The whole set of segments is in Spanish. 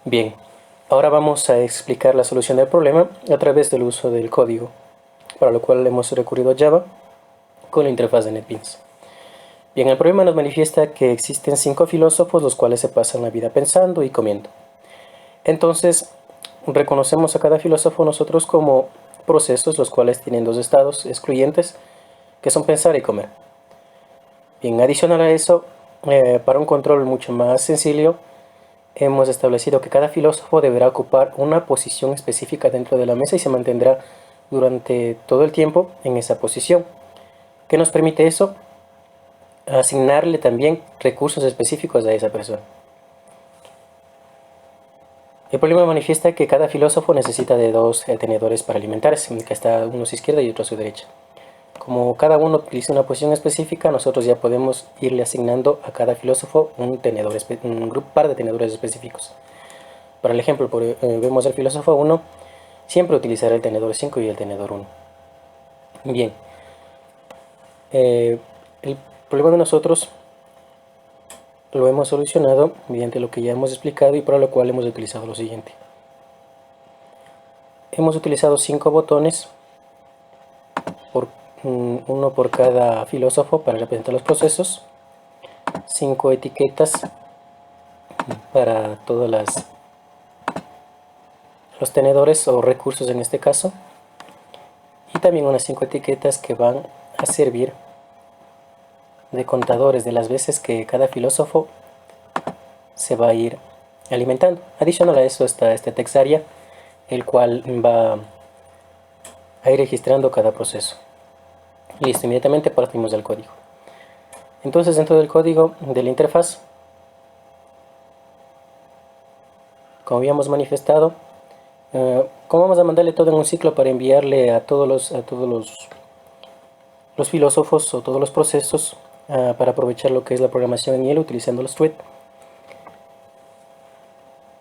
Bien, ahora vamos a explicar la solución del problema a través del uso del código, para lo cual hemos recurrido a Java con la interfaz de NetBeans. Bien, el problema nos manifiesta que existen 5 filósofos los cuales se pasan la vida pensando y comiendo. Entonces, reconocemos a cada filósofo nosotros como procesos los cuales tienen dos estados excluyentes que son pensar y comer. Bien, adicional a eso, para un control mucho más sencillo, hemos establecido que cada filósofo deberá ocupar una posición específica dentro de la mesa y se mantendrá durante todo el tiempo en esa posición. ¿Qué nos permite eso? Asignarle también recursos específicos a esa persona. El problema manifiesta que cada filósofo necesita de dos tenedores para alimentarse, que está uno a su izquierda y otro a su derecha. Como cada uno utiliza una posición específica, nosotros ya podemos irle asignando a cada filósofo un par de tenedores específicos. Para el ejemplo, vemos el filósofo 1, siempre utilizará el tenedor 5 y el tenedor 1. Bien, el problema de nosotros lo hemos solucionado mediante lo que ya hemos explicado y para lo cual hemos utilizado lo siguiente. Hemos utilizado 5 botones, uno por cada filósofo para representar los procesos, 5 etiquetas para todos los tenedores o recursos en este caso, y también unas 5 etiquetas que van a servir de contadores de las veces que cada filósofo se va a ir alimentando. Adicional a eso está este textarea, el cual va a ir registrando cada proceso. Listo, inmediatamente partimos del código. Entonces, dentro del código de la interfaz, como habíamos manifestado, como vamos a mandarle todo en un ciclo para enviarle a todos los filósofos o todos los procesos para aprovechar lo que es la programación en hielo utilizando los threads,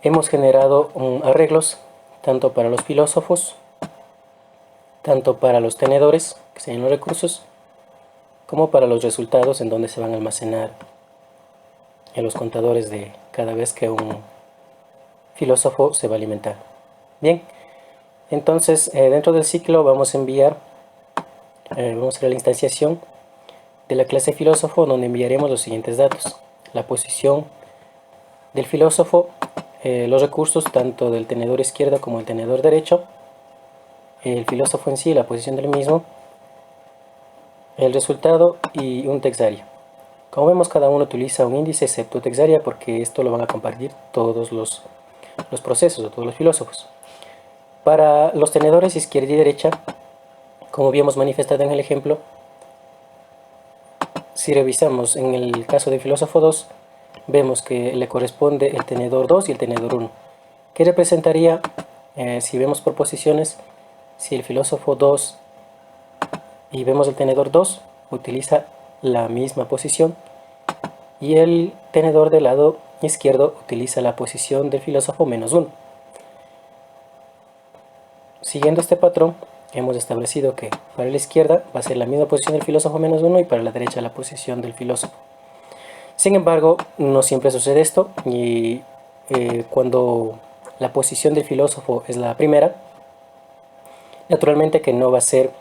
hemos generado arreglos tanto para los filósofos, tanto para los tenedores, que serían los recursos, como para los resultados en donde se van a almacenar en los contadores de cada vez que un filósofo se va a alimentar. Bien, entonces dentro del ciclo vamos a enviar, vamos a hacer la instanciación de la clase filósofo, donde enviaremos los siguientes datos: la posición del filósofo, los recursos tanto del tenedor izquierdo como del tenedor derecho, el filósofo en sí, la posición del mismo, el resultado y un textarea. Como vemos, cada uno utiliza un índice excepto textarea porque esto lo van a compartir todos los procesos o todos los filósofos. Para los tenedores izquierda y derecha, como habíamos manifestado en el ejemplo, si revisamos en el caso del filósofo 2, vemos que le corresponde el tenedor 2 y el tenedor 1, que representaría, si vemos por posiciones, si el filósofo 2 y vemos el tenedor 2 utiliza la misma posición y el tenedor del lado izquierdo utiliza la posición del filósofo menos 1. Siguiendo este patrón, hemos establecido que para la izquierda va a ser la misma posición del filósofo menos 1 y para la derecha la posición del filósofo. Sin embargo, no siempre sucede esto y cuando la posición del filósofo es la primera, naturalmente que no va a ser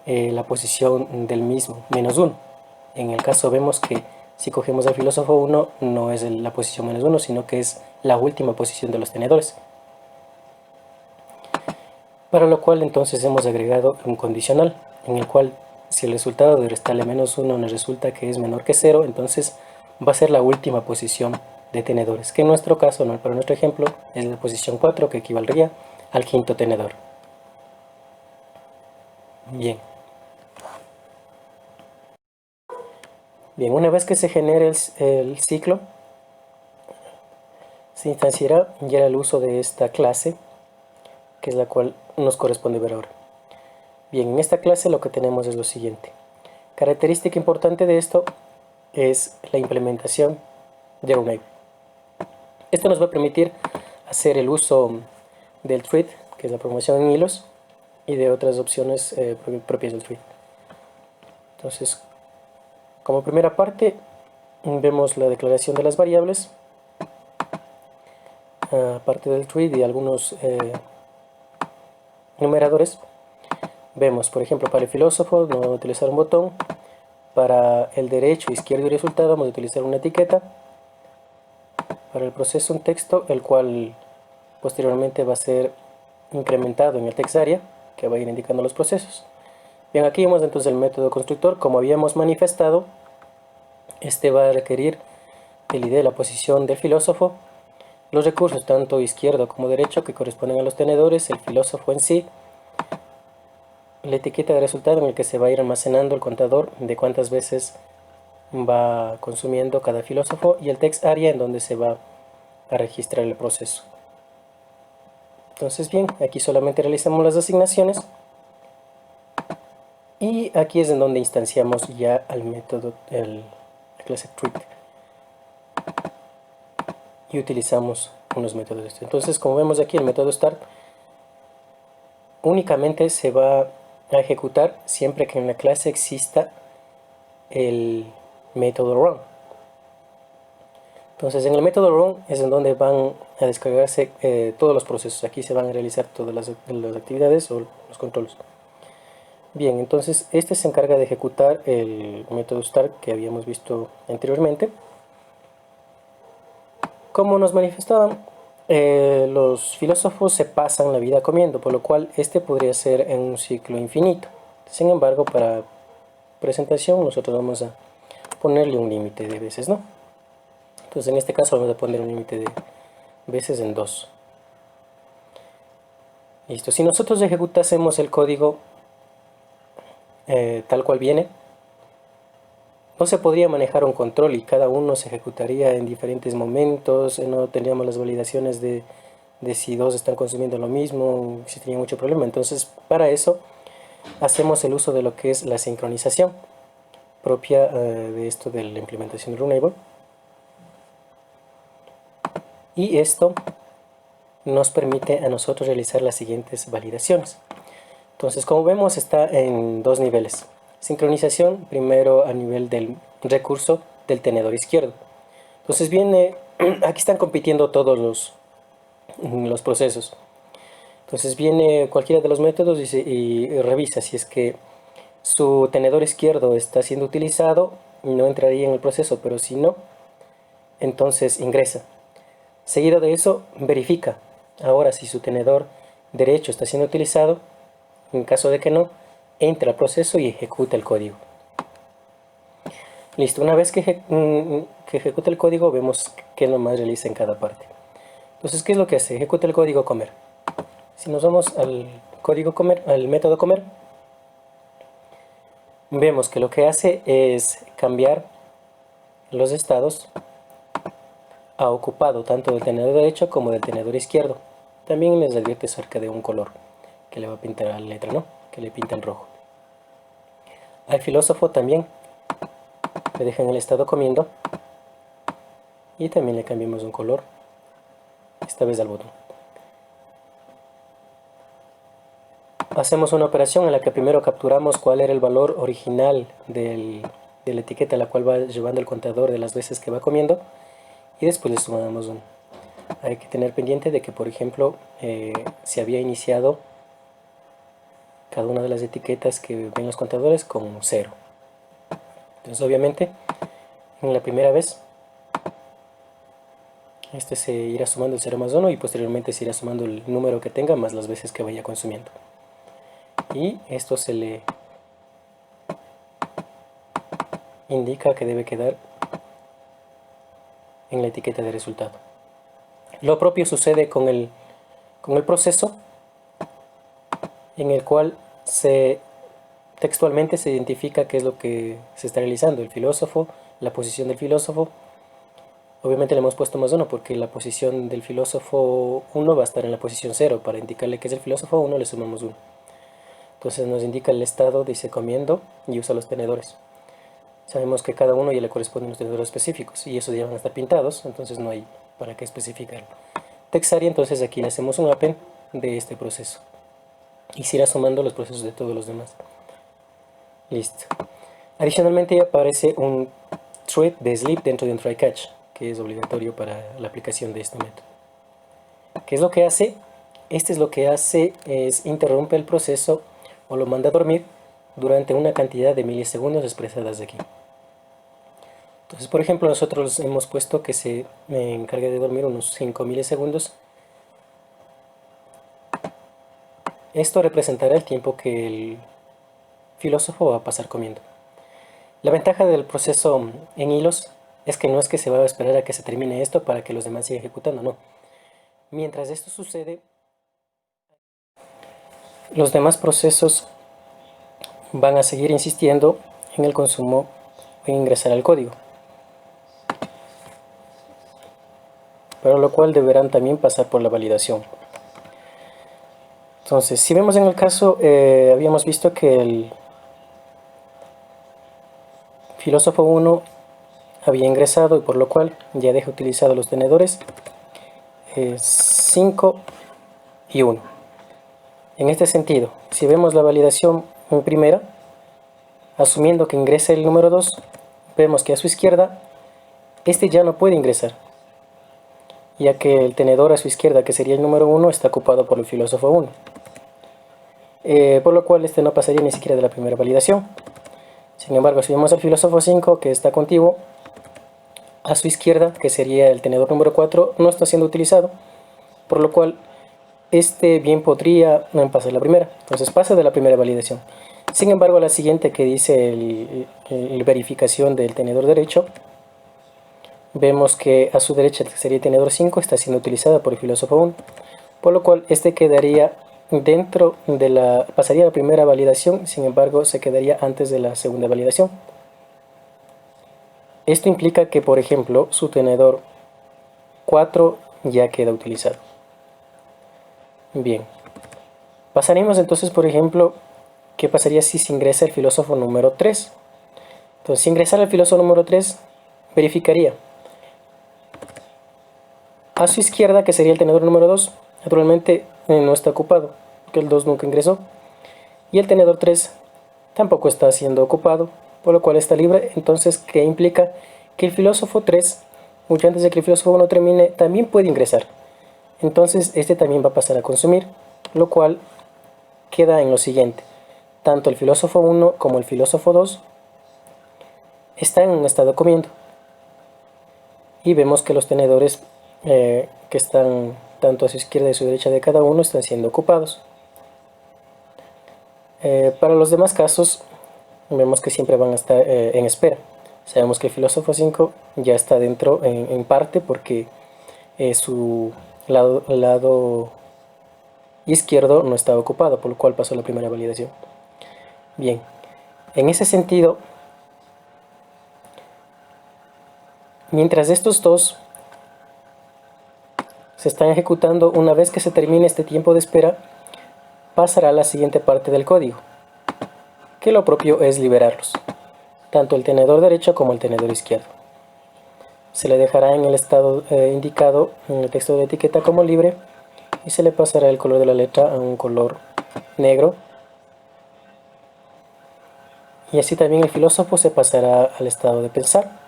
la posición del mismo, menos 1. En el caso vemos que si cogemos al filósofo 1, no es la posición menos 1, sino que es la última posición de los tenedores. Para lo cual entonces hemos agregado un condicional, en el cual si el resultado de restarle menos 1 nos resulta que es menor que 0, entonces va a ser la última posición de tenedores, que en nuestro caso, para nuestro ejemplo, es la posición 4, que equivaldría al quinto tenedor. Bien. Bien, una vez que se genere el ciclo, se instanciará ya el uso de esta clase, que es la cual nos corresponde ver ahora. Bien, en esta clase lo que tenemos es lo siguiente. Característica importante de esto es la implementación de un array. Esto nos va a permitir hacer el uso del thread, que es la programación en hilos, y de otras opciones propias del thread. Entonces, como primera parte, vemos la declaración de las variables aparte del tweet y algunos numeradores, vemos, por ejemplo, para el filósofo vamos a utilizar un botón, para el derecho, izquierdo y resultado vamos a utilizar una etiqueta, para el proceso un texto, el cual posteriormente va a ser incrementado en el text area, que va a ir indicando los procesos. Bien, aquí vemos entonces el método constructor. Como habíamos manifestado, este va a requerir el ID, la posición del filósofo, los recursos tanto izquierdo como derecho que corresponden a los tenedores, el filósofo en sí, la etiqueta de resultado en el que se va a ir almacenando el contador de cuántas veces va consumiendo cada filósofo, y el text area en donde se va a registrar el proceso. Entonces bien, aquí solamente realizamos las asignaciones y aquí es en donde instanciamos ya al método, la clase treat, y utilizamos unos métodos de esto. Entonces, como vemos aquí, el método start únicamente se va a ejecutar siempre que en la clase exista el método run. Entonces, en el método run es en donde van a descargarse todos los procesos. Aquí se van a realizar todas las actividades o los controles. Bien, entonces este se encarga de ejecutar el método start que habíamos visto anteriormente. Como nos manifestaban, los filósofos se pasan la vida comiendo, por lo cual este podría ser en un ciclo infinito. Sin embargo, para presentación nosotros vamos a ponerle un límite de veces, ¿no? Entonces en este caso vamos a poner un límite de veces en 2. Listo. Si nosotros ejecutásemos el código tal cual viene, no se podría manejar un control y cada uno se ejecutaría en diferentes momentos. No tendríamos las validaciones de si dos están consumiendo lo mismo, si tenía mucho problema. Entonces, para eso hacemos el uso de lo que es la sincronización propia de esto de la implementación de Runable. Y esto nos permite a nosotros realizar las siguientes validaciones. Entonces, como vemos, está en dos niveles. Sincronización, primero a nivel del recurso del tenedor izquierdo. Entonces viene, aquí están compitiendo todos los procesos. Entonces viene cualquiera de los métodos y revisa si es que su tenedor izquierdo está siendo utilizado, no entraría en el proceso, pero si no, entonces ingresa. Seguido de eso, verifica ahora si su tenedor derecho está siendo utilizado. En caso de que no, entra al proceso y ejecuta el código. Listo, una vez que ejecuta el código, vemos qué nomás realiza en cada parte. Entonces, ¿qué es lo que hace? Ejecuta el código comer. Si nos vamos al código comer, al método comer, vemos que lo que hace es cambiar los estados a ocupado, tanto del tenedor derecho como del tenedor izquierdo. También les advierte acerca de un color que le va a pintar a la letra, ¿no? Que le pinta en rojo. Al filósofo también le dejan el estado comiendo y también le cambiamos un color, esta vez al botón. Hacemos una operación en la que primero capturamos cuál era el valor original de la etiqueta a la cual va llevando el contador de las veces que va comiendo, y después le sumamos uno. Hay que tener pendiente de que, por ejemplo, se había iniciado cada una de las etiquetas que ven los contadores con 0. Entonces, obviamente, en la primera vez, este se irá sumando el 0 más 1 y posteriormente se irá sumando el número que tenga más las veces que vaya consumiendo. Y esto se le indica que debe quedar en la etiqueta de resultado. Lo propio sucede con el proceso, en el cual textualmente se identifica qué es lo que se está realizando, el filósofo, la posición del filósofo. Obviamente le hemos puesto más 1 porque la posición del filósofo 1 va a estar en la posición 0. Para indicarle que es el filósofo 1 le sumamos 1. Entonces nos indica el estado, dice comiendo, y usa los tenedores. Sabemos que cada uno ya le corresponde unos tenedores específicos y esos ya van a estar pintados, entonces no hay para qué especificarlo. Text area, entonces aquí le hacemos un append de este proceso y se irá sumando los procesos de todos los demás. Listo. Adicionalmente aparece un thread de sleep dentro de un try catch, que es obligatorio para la aplicación de este método. ¿Qué es lo que hace? Este es lo que hace, es interrumpe el proceso o lo manda a dormir durante una cantidad de milisegundos expresadas aquí. Entonces, por ejemplo, nosotros hemos puesto que se encargue de dormir unos 5 milisegundos. Esto representará el tiempo que el filósofo va a pasar comiendo. La ventaja del proceso en hilos es que no es que se va a esperar a que se termine esto para que los demás sigan ejecutando, no. Mientras esto sucede, los demás procesos van a seguir insistiendo en el consumo o en ingresar al código, para lo cual deberán también pasar por la validación. Entonces, si vemos en el caso, habíamos visto que el filósofo 1 había ingresado y por lo cual ya deja utilizado los tenedores 5 y 1. En este sentido, si vemos la validación en primera, asumiendo que ingrese el número 2, vemos que a su izquierda este ya no puede ingresar, ya que el tenedor a su izquierda, que sería el número 1, está ocupado por el filósofo 1. Por lo cual este no pasaría ni siquiera de la primera validación. Sin embargo, si vemos al filósofo 5, que está contiguo, a su izquierda, que sería el tenedor número 4, no está siendo utilizado, por lo cual este bien podría pasar la primera. Entonces pasa de la primera validación. Sin embargo, la siguiente, que dice el verificación del tenedor derecho, vemos que a su derecha, que sería el tenedor 5, está siendo utilizada por el filósofo 1, por lo cual este quedaría dentro de pasaría la primera validación, sin embargo se quedaría antes de la segunda validación. Esto implica que, por ejemplo, su tenedor 4 ya queda utilizado. Bien, pasaremos entonces, por ejemplo, ¿qué pasaría si se ingresa el filósofo número 3? Entonces, si ingresara el filósofo número 3, verificaría a su izquierda, que sería el tenedor número 2, naturalmente no está ocupado, porque el 2 nunca ingresó, y el tenedor 3 tampoco está siendo ocupado, por lo cual está libre. Entonces, ¿qué implica? Que el filósofo 3, mucho antes de que el filósofo 1 termine, también puede ingresar. Entonces, este también va a pasar a consumir, lo cual queda en lo siguiente. Tanto el filósofo 1 como el filósofo 2 están en un estado comiendo. Y vemos que los tenedores que están tanto a su izquierda y a su derecha de cada uno están siendo ocupados. Para los demás casos, vemos que siempre van a estar en espera. Sabemos que el filósofo 5 ya está dentro en parte porque su lado izquierdo no estaba ocupado, por lo cual pasó la primera validación. Bien, en ese sentido, mientras estos dos se están ejecutando, una vez que se termine este tiempo de espera, pasará a la siguiente parte del código, que lo propio es liberarlos, tanto el tenedor derecho como el tenedor izquierdo. Se le dejará en el estado indicado en el texto de etiqueta como libre y se le pasará el color de la letra a un color negro, y así también el filósofo se pasará al estado de pensar.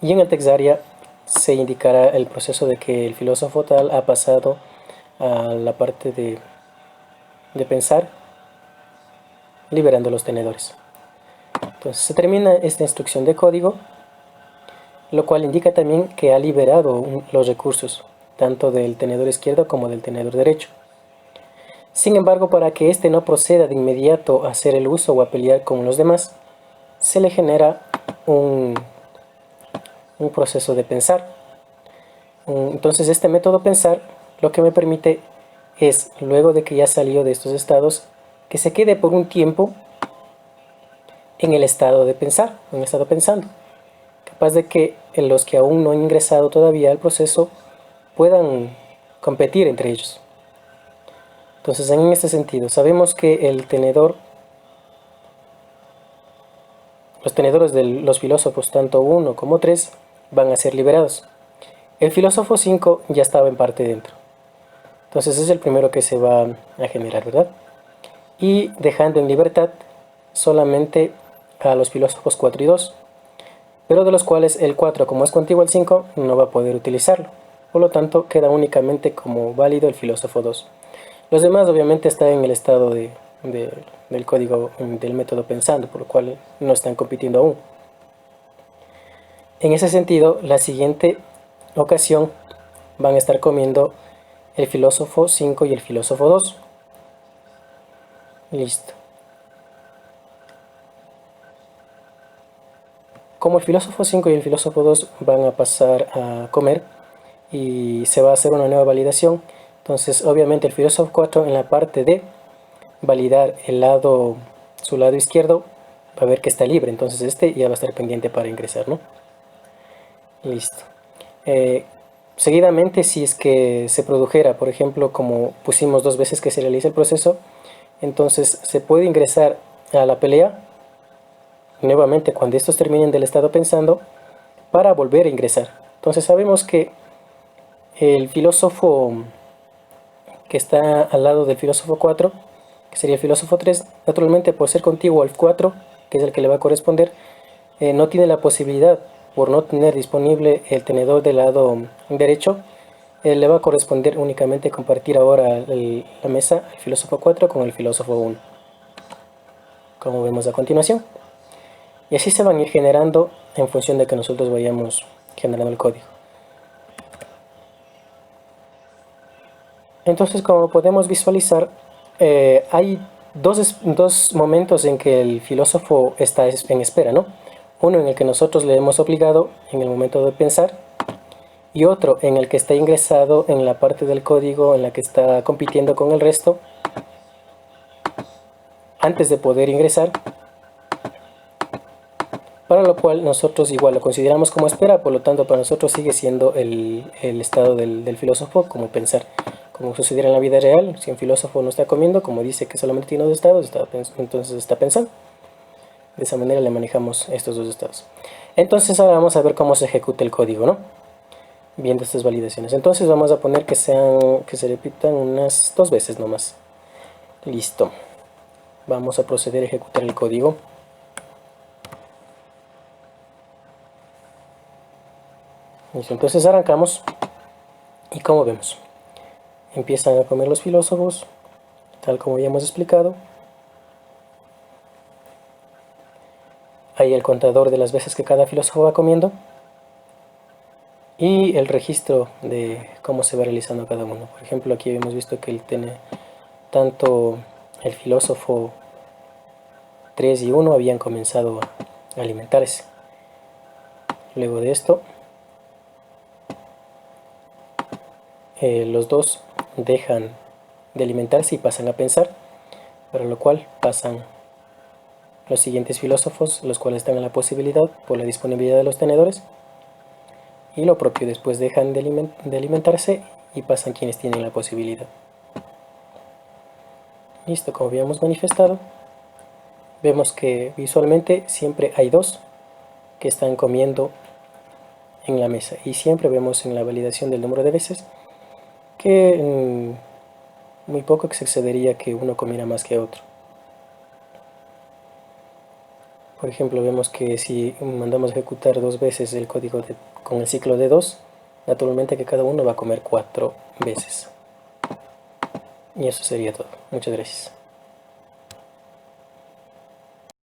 Y en el text area se indicará el proceso de que el filósofo tal ha pasado a la parte de pensar, liberando los tenedores. Entonces se termina esta instrucción de código, lo cual indica también que ha liberado los recursos, tanto del tenedor izquierdo como del tenedor derecho. Sin embargo, para que éste no proceda de inmediato a hacer el uso o a pelear con los demás, se le genera un proceso de pensar. Entonces este método pensar lo que me permite es, luego de que ya salió de estos estados, que se quede por un tiempo en el estado de pensar, en el estado pensando, capaz de que los que aún no han ingresado todavía al proceso puedan competir entre ellos. Entonces, en este sentido, sabemos que los tenedores de los filósofos, tanto 1 como 3, van a ser liberados. El filósofo 5 ya estaba en parte dentro. Entonces es el primero que se va a generar, ¿verdad? Y dejando en libertad solamente a los filósofos 4 y 2. pero de los cuales el 4, como es contiguo al 5, no va a poder utilizarlo. Por lo tanto, queda únicamente como válido el filósofo 2. Los demás obviamente están en el estado del código del método pensando, por lo cual no están compitiendo aún. En ese sentido, la siguiente ocasión van a estar comiendo el filósofo 5 y el filósofo 2. Listo. Como el filósofo 5 y el filósofo 2 van a pasar a comer y se va a hacer una nueva validación, entonces obviamente el filósofo 4 en la parte de validar su lado izquierdo va a ver que está libre, entonces este ya va a estar pendiente para ingresar, ¿no? Listo. Seguidamente, si es que se produjera, por ejemplo, como pusimos 2 veces que se realiza el proceso, entonces se puede ingresar a la pelea nuevamente cuando estos terminen del estado pensando para volver a ingresar. Entonces sabemos que el filósofo que está al lado del filósofo 4, que sería el filósofo 3, naturalmente por ser contiguo al 4, que es el que le va a corresponder, no tiene la posibilidad, por no tener disponible el tenedor del lado derecho, le va a corresponder únicamente compartir ahora la mesa el filósofo 4 con el filósofo 1, como vemos a continuación. Y así se van a ir generando en función de que nosotros vayamos generando el código. Entonces, como podemos visualizar, hay dos momentos en que el filósofo está en espera, ¿no? Uno en el que nosotros le hemos obligado en el momento de pensar, y otro en el que está ingresado en la parte del código en la que está compitiendo con el resto antes de poder ingresar, para lo cual nosotros igual lo consideramos como espera, por lo tanto para nosotros sigue siendo el estado del filósofo como pensar. Como sucediera en la vida real, si un filósofo no está comiendo, como dice que solamente tiene 2 estados, entonces está pensando. De esa manera le manejamos estos 2 estados. Entonces ahora vamos a ver cómo se ejecuta el código, ¿no? Viendo estas validaciones. Entonces vamos a poner que se repitan unas 2 veces nomás. Listo. Vamos a proceder a ejecutar el código. Listo, entonces arrancamos y como vemos, empiezan a comer los filósofos, tal como ya hemos explicado. Hay el contador de las veces que cada filósofo va comiendo y el registro de cómo se va realizando cada uno. Por ejemplo, aquí hemos visto que él tiene tanto el filósofo 3 y 1 habían comenzado a alimentarse. Luego de esto, los dos dejan de alimentarse y pasan a pensar, para lo cual pasan los siguientes filósofos, los cuales están en la posibilidad por la disponibilidad de los tenedores, y lo propio, después dejan de alimentarse y pasan quienes tienen la posibilidad. Listo, como habíamos manifestado, vemos que visualmente siempre hay 2 que están comiendo en la mesa, y siempre vemos en la validación del número de veces que muy poco que se excedería que uno comiera más que otro. Por ejemplo, vemos que si mandamos ejecutar 2 veces el código con el ciclo de 2, naturalmente que cada uno va a comer 4 veces. Y eso sería todo. Muchas gracias.